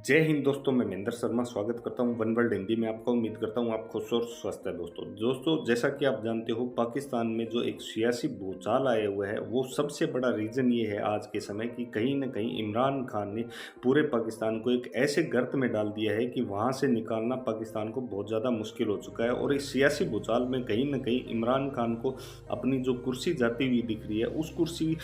जय हिंद दोस्तों, मैं महेंद्र शर्मा स्वागत करता हूं वन वर्ल्ड हिंदी में आपका। उम्मीद करता हूं आप खुश और स्वस्थ है। दोस्तों जैसा कि आप जानते हो, पाकिस्तान में जो एक सियासी भूचाल आया हुआ है, वो सबसे बड़ा रीज़न ये है आज के समय कि कहीं न कहीं इमरान खान ने पूरे पाकिस्तान को एक ऐसे गर्त में डाल दिया है कि वहाँ से निकालना पाकिस्तान को बहुत ज़्यादा मुश्किल हो चुका है। और इस सियासी भूचाल में कहीं न कहीं इमरान खान को अपनी जो कुर्सी जाती हुई दिख रही है, उस कुर्सी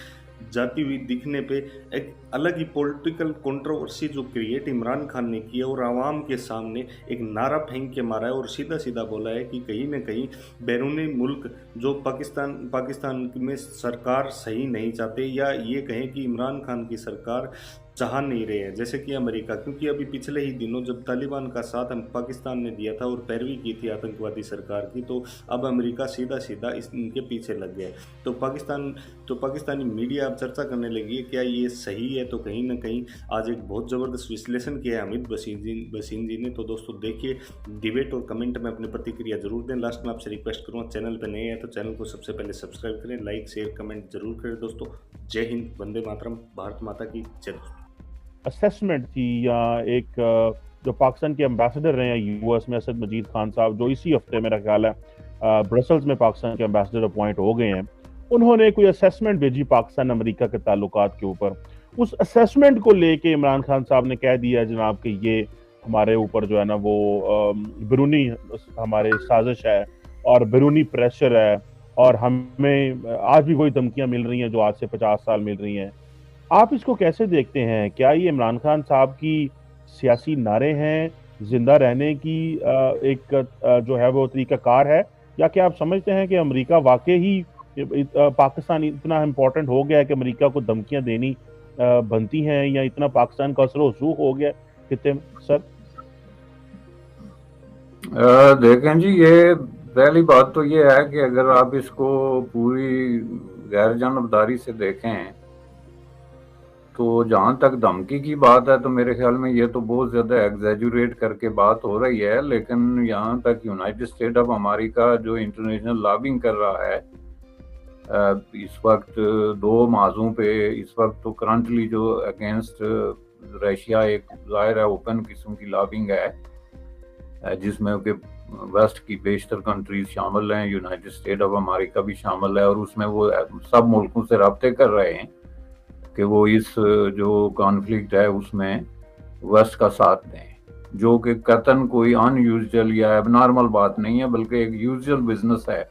जाती हुई दिखने पे एक अलग ही पॉलिटिकल कंट्रोवर्सी जो क्रिएट इमरान खान ने की है और आवाम के सामने एक नारा फेंक के मारा है और सीधा सीधा बोला है कि कहीं ना कहीं बैरूनी मुल्क जो पाकिस्तान में सरकार सही नहीं चाहते, या ये कहें कि इमरान खान की सरकार चाह नहीं रहे हैं, जैसे कि अमेरिका। क्योंकि अभी पिछले ही दिनों जब तालिबान का साथ पाकिस्तान ने दिया था और पैरवी की थी आतंकवादी सरकार की, तो अब अमेरिका सीधा सीधा इनके पीछे लग गया है। तो पाकिस्तानी मीडिया अब चर्चा करने लगी है क्या ये सही है। तो कहीं ना कहीं आज एक बहुत ज़बरदस्त विश्लेषण किया है हामिद बसीन जी ने। तो दोस्तों देखिए, डिबेट और कमेंट में अपनी प्रतिक्रिया जरूर दें। लास्ट में आपसे रिक्वेस्ट करूँगा, चैनल पर नए हैं तो चैनल को सबसे पहले सब्सक्राइब करें, लाइक शेयर कमेंट जरूर करें। दोस्तों जय हिंद, वंदे मातरम, भारत माता की जय। असेसमेंट थी या एक जो पाकिस्तान के एम्बेसडर रहे हैं यूएस में, असद मजीद खान साहब, जो इसी हफ्ते मेरा ख्याल है ब्रसल्स में पाकिस्तान के एम्बेसडर अपॉइंट हो गए हैं, उन्होंने कोई असेसमेंट भेजी पाकिस्तान अमेरिका के ताल्लुकात के ऊपर। उस असेसमेंट को लेके इमरान खान साहब ने कह दिया जनाब कि ये हमारे ऊपर जो है ना वो बैरूनी हमारे साजिश है और बैरूनी प्रेशर है, और हमें आज भी वही धमकियां मिल रही हैं जो आज से 50 साल मिल रही हैं। आप इसको कैसे देखते हैं? क्या ये इमरान खान साहब की सियासी नारे हैं, जिंदा रहने की एक जो है वो तरीकाकार है, या क्या आप समझते हैं कि अमेरिका वाकई ही पाकिस्तान इतना इम्पोर्टेंट हो गया है कि अमेरिका को धमकियां देनी बनती हैं, या इतना पाकिस्तान का असर रसूख हो गया कितने सर? देखें जी, ये पहली बात तो ये है कि अगर आप इसको पूरी गैर जानबदारी से देखें तो जहाँ तक धमकी की बात है तो मेरे ख्याल में ये तो बहुत ज़्यादा एग्जैजुरेट करके बात हो रही है। लेकिन यहाँ तक यूनाइटेड स्टेट ऑफ अमेरिका जो इंटरनेशनल लॉबिंग कर रहा है इस वक्त दो माजों पे, इस वक्त तो करंटली जो अगेंस्ट रशिया एक ज़ाहिर है ओपन किस्म की लॉबिंग है जिसमें कि वेस्ट की बेशतर कंट्रीज शामिल हैं, यूनाइटेड स्टेट ऑफ अमेरिका भी शामिल है, और उसमें वो सब मुल्कों से रब्ते कर रहे हैं कि वो इस जो कॉन्फ्लिक्ट है उसमें वेस्ट का साथ दें, जो कि कतन कोई अनयूजुअल या एबनॉर्मल बात नहीं है, बल्कि एक यूजुअल बिजनेस है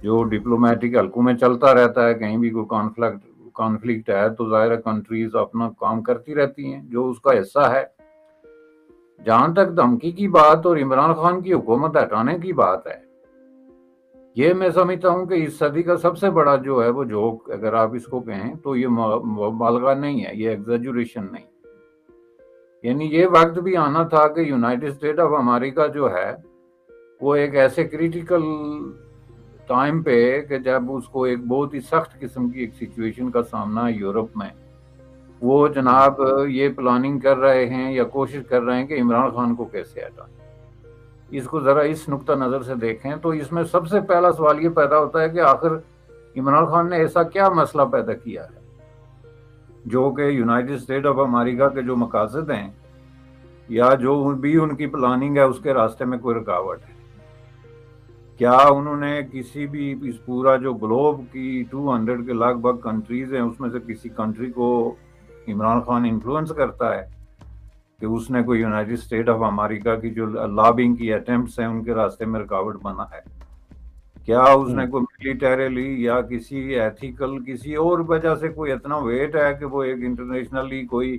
जो डिप्लोमेटिक हलकों में चलता रहता है। कहीं भी कोई कॉन्फ्लिक्ट है तो ज़ाहिर कंट्रीज अपना काम करती रहती हैं, जो उसका हिस्सा है। जहां तक धमकी की बात और इमरान खान की हुकूमत हटाने की बात है, ये मैं समझता हूं कि इस सदी का सबसे बड़ा जो है वो जोक, अगर आप इसको कहें तो ये मुबालगा नहीं है, ये एग्जैजुरेशन नहीं। यानी ये वक्त भी आना था कि यूनाइटेड स्टेट ऑफ अमेरिका जो है वो एक ऐसे क्रिटिकल टाइम पे कि जब उसको एक बहुत ही सख्त किस्म की एक सिचुएशन का सामना है यूरोप में, वो जनाब ये प्लानिंग कर रहे हैं या कोशिश कर रहे हैं कि इमरान खान को कैसे हटाएं। इसको ज़रा इस नुक्ता नज़र से देखें तो इसमें सबसे पहला सवाल ये पैदा होता है कि आखिर इमरान खान ने ऐसा क्या मसला पैदा किया है जो कि यूनाइटेड स्टेट ऑफ अमेरिका के जो मकासद हैं या जो भी उनकी प्लानिंग है उसके रास्ते में कोई रुकावट है। क्या उन्होंने किसी भी इस पूरा जो ग्लोब की 200 के लगभग कंट्रीज हैं उसमें से किसी कंट्री को इमरान खान इन्फ्लुएंस करता है कि उसने कोई यूनाइटेड स्टेट ऑफ अमेरिका की जो लॉबिंग की अटेम्प्ट्स हैं उनके रास्ते में रुकावट बना है? क्या उसने कोई मिलिटरीली या किसी एथिकल किसी और वजह से कोई इतना वेट है कि वो एक इंटरनेशनली कोई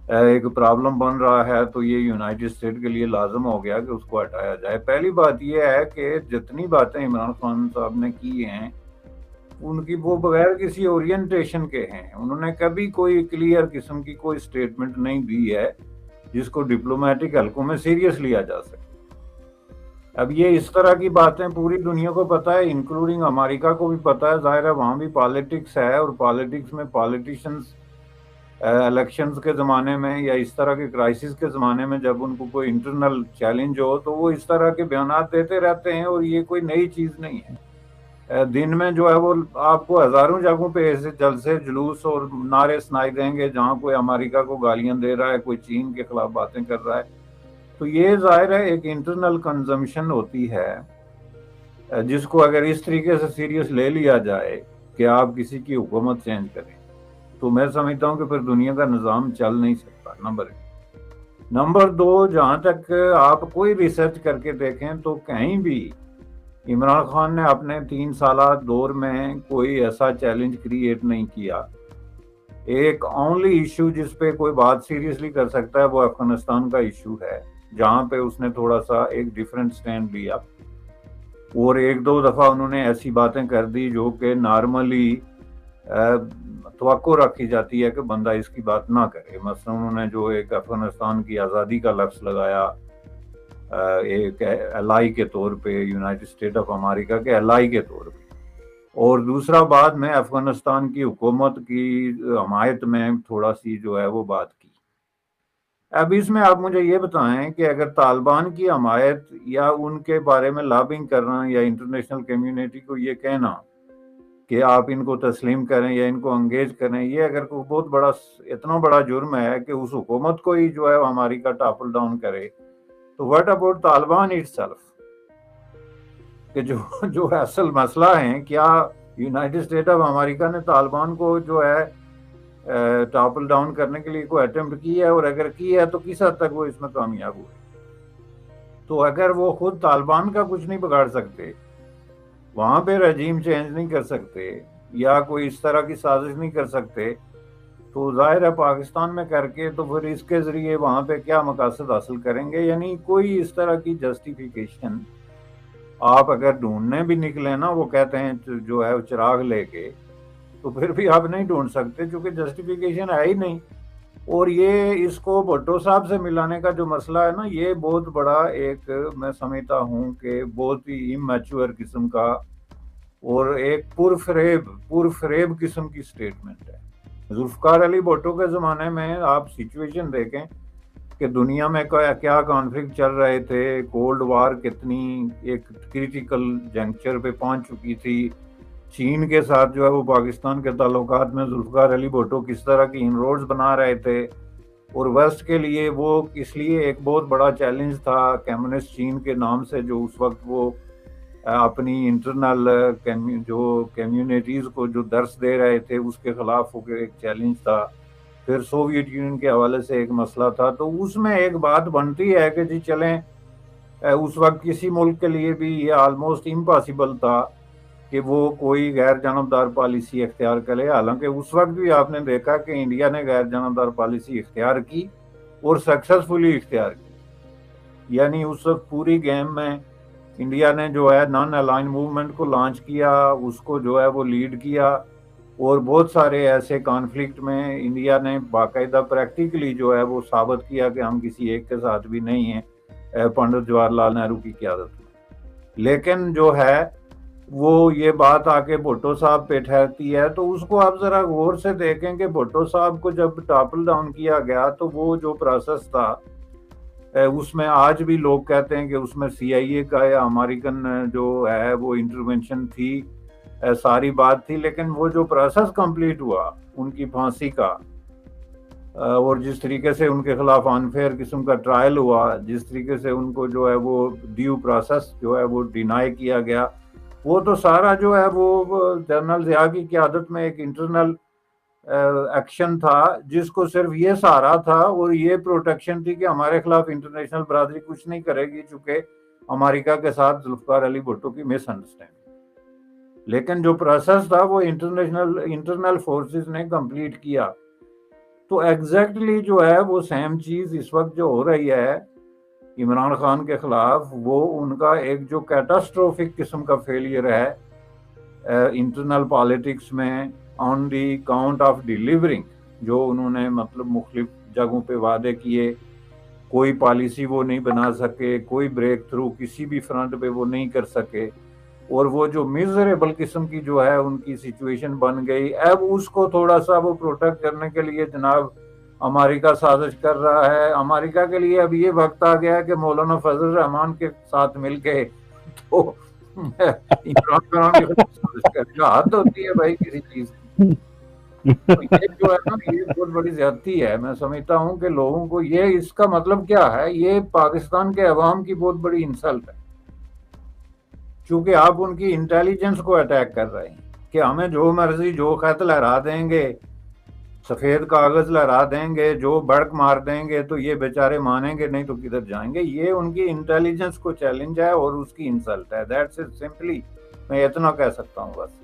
एक प्रॉब्लम बन रहा है तो ये यूनाइटेड स्टेट के लिए लाजम हो गया कि उसको हटाया जाए? पहली बात ये है कि जितनी बातें इमरान खान साहब ने की हैं उनकी वो बगैर किसी ओरिएंटेशन के हैं। उन्होंने कभी कोई क्लियर किस्म की कोई स्टेटमेंट नहीं दी है जिसको डिप्लोमेटिक हलकों में सीरियस लिया जा सके। अब ये इस तरह की बातें पूरी दुनिया को पता है, इंक्लूडिंग अमेरिका को भी पता है। जाहिर है वहाँ भी पॉलिटिक्स है, और पॉलिटिक्स में पॉलिटिशियंस इलेक्शंस के ज़माने में या इस तरह के क्राइसिस के ज़माने में जब उनको कोई इंटरनल चैलेंज हो तो वो इस तरह के बयान देते रहते हैं, और ये कोई नई चीज़ नहीं है। دن میں جو ہے وہ آپ کو ہزاروں جگہوں پہ ایسے جلسے جلوس اور نعرے سنائی دیں گے جہاں کوئی امریکہ کو گالیاں دے رہا ہے، کوئی چین کے خلاف باتیں کر رہا ہے. تو یہ ظاہر ہے ایک انٹرنل کنزمپشن ہوتی ہے جس کو اگر اس طریقے سے سیریس لے لیا جائے کہ آپ کسی کی حکومت چینج کریں تو میں سمجھتا ہوں کہ پھر دنیا کا نظام چل نہیں سکتا. نمبر 1. نمبر 2، جہاں تک آپ کوئی ریسرچ کر کے دیکھیں تو کہیں بھی عمران خان نے اپنے 3 سالہ دور میں کوئی ایسا چیلنج کریٹ نہیں کیا. ایک اونلی ایشو جس پہ کوئی بات سیریسلی کر سکتا ہے وہ افغانستان کا ایشو ہے، جہاں پہ اس نے تھوڑا سا ایک ڈیفرنٹ سٹینڈ لیا، اور 1-2 دفعہ انہوں نے ایسی باتیں کر دی جو کہ نارملی توقع رکھی جاتی ہے کہ بندہ اس کی بات نہ کرے. مثلا انہوں نے جو ایک افغانستان کی آزادی کا لفظ لگایا ایک الائی کے طور پہ، یونائٹڈ اسٹیٹ آف امریکہ کے الائی کے طور پہ، اور دوسرا بعد میں افغانستان کی حکومت کی حمایت میں تھوڑا سی جو ہے وہ بات کی. اب اس میں آپ مجھے یہ بتائیں کہ اگر طالبان کی حمایت یا ان کے بارے میں لابنگ کرنا یا انٹرنیشنل کمیونٹی کو یہ کہنا کہ آپ ان کو تسلیم کریں یا ان کو انگیج کریں، یہ اگر کوئی بہت بڑا اتنا بڑا جرم ہے کہ اس حکومت کو ہی جو ہے امریکہ ٹاپل ڈاؤن کرے، تو what about Taliban it self, کہ جو اصل مسئلہ ہے، کیا یونائٹڈ اسٹیٹ آف امریکہ نے طالبان کو جو ہے ٹاپل ڈاؤن کرنے کے لیے کوئی اٹیمپٹ کی ہے، اور اگر کی ہے تو کس حد تک وہ اس میں کامیاب ہوئے؟ تو اگر وہ خود طالبان کا کچھ نہیں بگاڑ سکتے، وہاں پہ رجیم چینج نہیں کر سکتے یا کوئی اس طرح کی سازش نہیں کر سکتے، تو ظاہر ہے پاکستان میں کر کے تو پھر اس کے ذریعے وہاں پہ کیا مقاصد حاصل کریں گے؟ یعنی کوئی اس طرح کی جسٹیفیکیشن آپ اگر ڈھونڈنے بھی نکلے نا، وہ کہتے ہیں جو ہے چراغ لے کے، تو پھر بھی آپ نہیں ڈھونڈ سکتے کیونکہ جسٹیفیکیشن ہے ہی نہیں. اور یہ اس کو بھٹو صاحب سے ملانے کا جو مسئلہ ہے نا، یہ بہت بڑا ایک میں سمجھتا ہوں کہ بہت ہی اممیچور قسم کا اور ایک پرفریب قسم کی سٹیٹمنٹ ہے. ذوالفقار علی بھٹو کے زمانے میں آپ سچویشن دیکھیں کہ دنیا میں کیا کانفلکٹ چل رہے تھے، کولڈ وار کتنی ایک کریٹیکل جنکچر پہ پہنچ چکی تھی، چین کے ساتھ جو ہے وہ پاکستان کے تعلقات میں ذوالفقار علی بھٹو کس طرح کی انروڈز بنا رہے تھے، اور ویسٹ کے لیے وہ اس لیے ایک بہت بڑا چیلنج تھا کمیونسٹ چین کے نام سے، جو اس وقت وہ اپنی انٹرنل جو کمیونٹیز کو جو درس دے رہے تھے اس کے خلاف ایک چیلنج تھا. پھر سوویت یونین کے حوالے سے ایک مسئلہ تھا. تو اس میں ایک بات بنتی ہے کہ جی چلیں، اس وقت کسی ملک کے لیے بھی یہ آلموسٹ امپاسبل تھا کہ وہ کوئی غیر جانبدار پالیسی اختیار کرے، حالانکہ اس وقت بھی آپ نے دیکھا کہ انڈیا نے غیر جانبدار پالیسی اختیار کی اور سکسیسفلی اختیار کی. یعنی اس وقت پوری گیم میں انڈیا نے جو ہے نان الائن موومنٹ کو لانچ کیا، اس کو جو ہے وہ لیڈ کیا، اور بہت سارے ایسے کانفلکٹ میں انڈیا نے باقاعدہ پریکٹیکلی جو ہے وہ ثابت کیا کہ ہم کسی ایک کے ساتھ بھی نہیں ہیں پنڈت جواہر لال نہرو کی قیادت میں. لیکن جو ہے وہ یہ بات آ کے بھٹو صاحب پہ ٹھہرتی ہے. تو اس کو آپ ذرا غور سے دیکھیں کہ بھٹو صاحب کو جب ٹاپل ڈاؤن کیا گیا تو وہ جو پروسیس تھا اس میں آج بھی لوگ کہتے ہیں کہ اس میں سی آئی اے کا یا امریکن جو ہے وہ انٹروینشن تھی، ساری بات تھی، لیکن وہ جو پروسیس کمپلیٹ ہوا ان کی پھانسی کا، اور جس طریقے سے ان کے خلاف انفیئر قسم کا ٹرائل ہوا، جس طریقے سے ان کو جو ہے وہ ڈیو پروسیس جو ہے وہ ڈینائی کیا گیا، وہ تو سارا جو ہے وہ جنرل ضیاء کی قیادت میں ایک انٹرنل ایکشن تھا جس کو صرف یہ سہارا تھا اور یہ پروٹیکشن تھی کہ ہمارے خلاف انٹرنیشنل برادری کچھ نہیں کرے گی چونکہ امریکہ کے ساتھ ذوالفقار علی بھٹو کی مس انڈرسٹینڈنگ. لیکن جو پروسیس تھا وہ انٹرنل فورسز نے کمپلیٹ کیا. تو ایگزیکٹلی جو ہے وہ سیم چیز اس وقت جو ہو رہی ہے عمران خان کے خلاف، وہ ان کا ایک جو کیٹاسٹروفک قسم کا فیلئر ہے انٹرنل پالیٹکس میں آن دی کاؤنٹ آف ڈیلیورنگ، جو انہوں نے مطلب مختلف جگہوں پہ وعدے کیے، کوئی پالیسی وہ نہیں بنا سکے، کوئی بریک تھرو کسی بھی فرنٹ پہ وہ نہیں کر سکے، اور وہ جو میزریبل قسم کی جو ہے ان کی سچویشن بن گئی. اب اس کو تھوڑا سا وہ پروٹیکٹ کرنے کے لیے جناب امریکہ سازش کر رہا ہے. امریکہ کے لیے اب یہ وقت آ گیا ہے کہ مولانا فضل الرحمان کے ساتھ مل کے تو इमरान खान की हद होती है भाई किसी चीज की। तो ये जो है ना, ये बहुत बड़ी ज्यादती है। मैं समझता हूँ कि लोगों को ये, इसका मतलब क्या है, ये पाकिस्तान के अवाम की बहुत बड़ी इंसल्ट है, क्योंकि आप उनकी इंटेलिजेंस को अटैक कर रहे हैं कि हमें जो मर्जी जो खत लहरा देंगे, सफेद कागज लहरा देंगे, जो भड़क मार देंगे, तो ये बेचारे मानेंगे नहीं तो किधर जाएंगे। ये उनकी इंटेलिजेंस को चैलेंज है और उसकी इंसल्ट है। दैट्स इट सिंपली, मैं इतना कह सकता हूँ बस।